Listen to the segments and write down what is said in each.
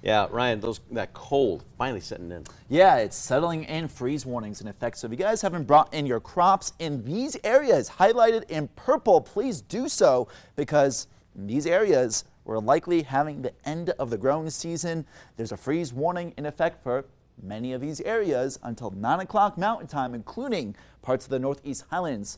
Yeah, Ryan, that cold finally setting in. Yeah, it's settling in. Freeze warnings in effect. So if you guys haven't brought in your crops in these areas highlighted in purple, please do so, because in these areas we're likely having the end of the growing season. There's a freeze warning in effect for many of these areas until 9 o'clock Mountain Time, including parts of the Northeast Highlands,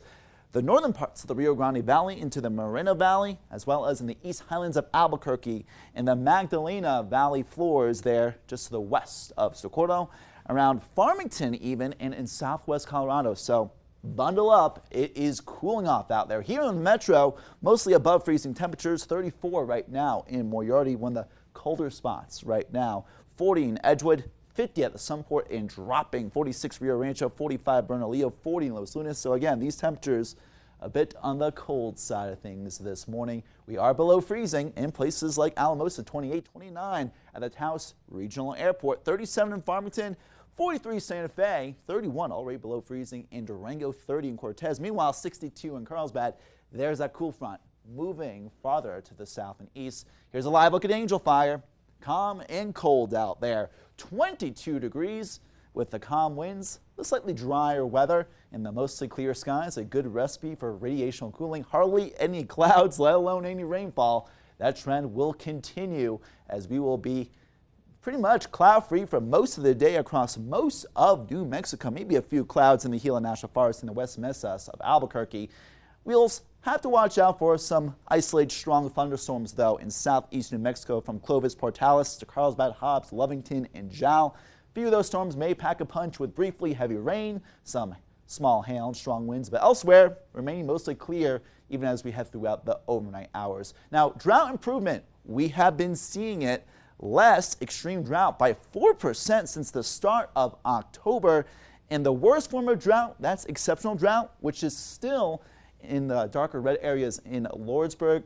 the northern parts of the Rio Grande Valley into the Moreno Valley, as well as in the East Highlands of Albuquerque and the Magdalena Valley floors there just to the west of Socorro, around Farmington even, and in southwest Colorado. So bundle up. It is cooling off out there. Here in the metro, mostly above freezing temperatures, 34 right now in Moriarty, one of the colder spots right now. 40 in Edgewood, 50 at the Sunport and dropping, 46 Rio Rancho, 45 Bernalillo, 40 in Los Lunas. So again, these temperatures a bit on the cold side of things this morning. We are below freezing in places like Alamosa, 28, 29 at the Taos Regional Airport, 37 in Farmington, 43 Santa Fe, 31 already below freezing in Durango, 30 in Cortez. Meanwhile, 62 in Carlsbad. There's that cool front moving farther to the south and east. Here's a live look at Angel Fire. Calm and cold out there. 22 degrees with the calm winds, the slightly drier weather, and the mostly clear skies. A good recipe for radiational cooling. Hardly any clouds, let alone any rainfall. That trend will continue as we will be pretty much cloud-free for most of the day across most of New Mexico. Maybe a few clouds in the Gila National Forest in the west mesas of Albuquerque. We'll have to watch out for some isolated strong thunderstorms, though, in southeast New Mexico from Clovis, Portales to Carlsbad, Hobbs, Lovington, and Jal. A few of those storms may pack a punch with briefly heavy rain, some small hail and strong winds, but elsewhere remaining mostly clear even as we head throughout the overnight hours. Now, drought improvement, we have been seeing it. Less extreme drought by 4% since the start of October. And the worst form of drought, that's exceptional drought, which is still in the darker red areas in Lordsburg,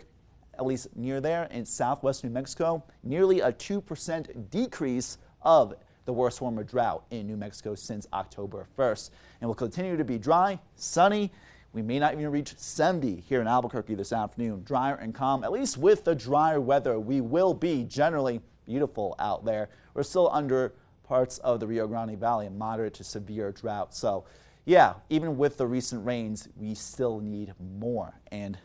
at least near there in southwest New Mexico, nearly a 2% decrease of the worst form of drought in New Mexico since October 1st. And will continue to be dry, sunny. We may not even reach 70 here in Albuquerque this afternoon. Drier and calm, at least with the drier weather, we will be generally beautiful out there. We're still under parts of the Rio Grande Valley, moderate to severe drought. So yeah, even with the recent rains, we still need more. And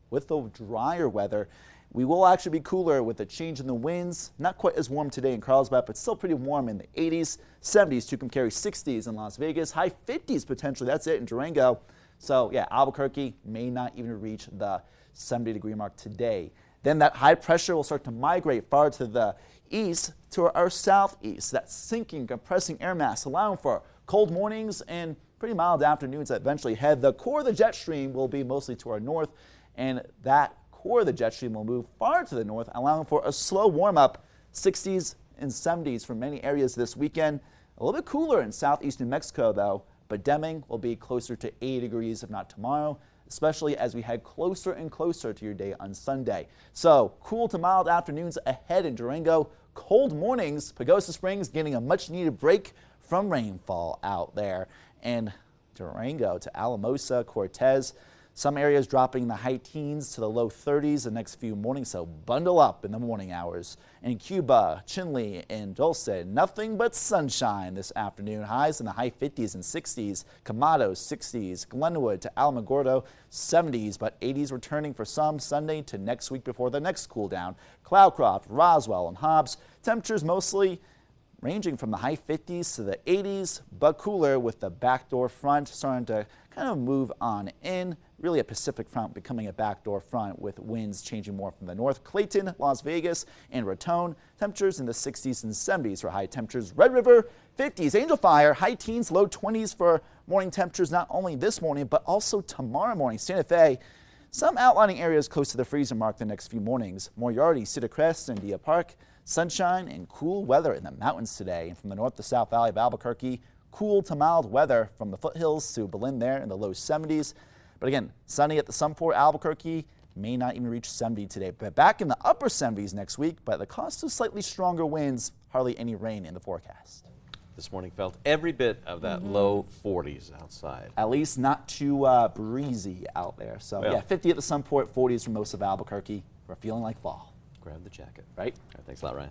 with the drier weather, we will actually be cooler with a change in the winds. Not quite as warm today in Carlsbad, but still pretty warm in the 80s, 70s, Tucumcari 60s in Las Vegas, high 50s potentially. That's it in Durango. So yeah, Albuquerque may not even reach the 70-degree mark today. Then that high pressure will start to migrate far to the east to our southeast. That sinking, compressing air mass allowing for cold mornings and pretty mild afternoons that eventually head. The core of the jet stream will be mostly to our north, and that core of the jet stream will move far to the north, allowing for a slow warm-up, 60s and 70s for many areas this weekend. A little bit cooler in southeast New Mexico, though, but Deming will be closer to 80 degrees, if not tomorrow, especially as we head closer and closer to your day on Sunday. So cool to mild afternoons ahead in Durango. Cold mornings, Pagosa Springs getting a much needed break from rainfall out there. And Durango to Alamosa, Cortez, some areas dropping in the high teens to the low 30s the next few mornings, so bundle up in the morning hours. In Cuba, Chinle, and Dulce, nothing but sunshine this afternoon. Highs in the high 50s and 60s. Camado, 60s. Glenwood to Alamogordo, 70s, but 80s returning for some Sunday to next week before the next cool down. Cloudcroft, Roswell, and Hobbs, temperatures mostly ranging from the high 50s to the 80s, but cooler with the backdoor front starting to kind of move on in. Really a Pacific front becoming a backdoor front with winds changing more from the north. Clayton, Las Vegas, and Raton, temperatures in the 60s and 70s for high temperatures. Red River, 50s. Angel Fire, high teens, low 20s for morning temperatures not only this morning, but also tomorrow morning. Santa Fe, some outlining areas close to the freezer mark the next few mornings. Moriarty, Cedar Crest, and Dia Park. Sunshine and cool weather in the mountains today. And from the north to south valley of Albuquerque, cool to mild weather from the foothills to Belen there in the low 70s. But again, sunny at the Sunport, Albuquerque, may not even reach 70 today. But back in the upper 70s next week, but the cost of slightly stronger winds, hardly any rain in the forecast. This morning felt every bit of that low 40s outside. At least not too breezy out there. So yeah, 50 at the Sunport, 40s for most of Albuquerque. We're feeling like fall. Grab the jacket. Right? All right, thanks a lot, Ryan.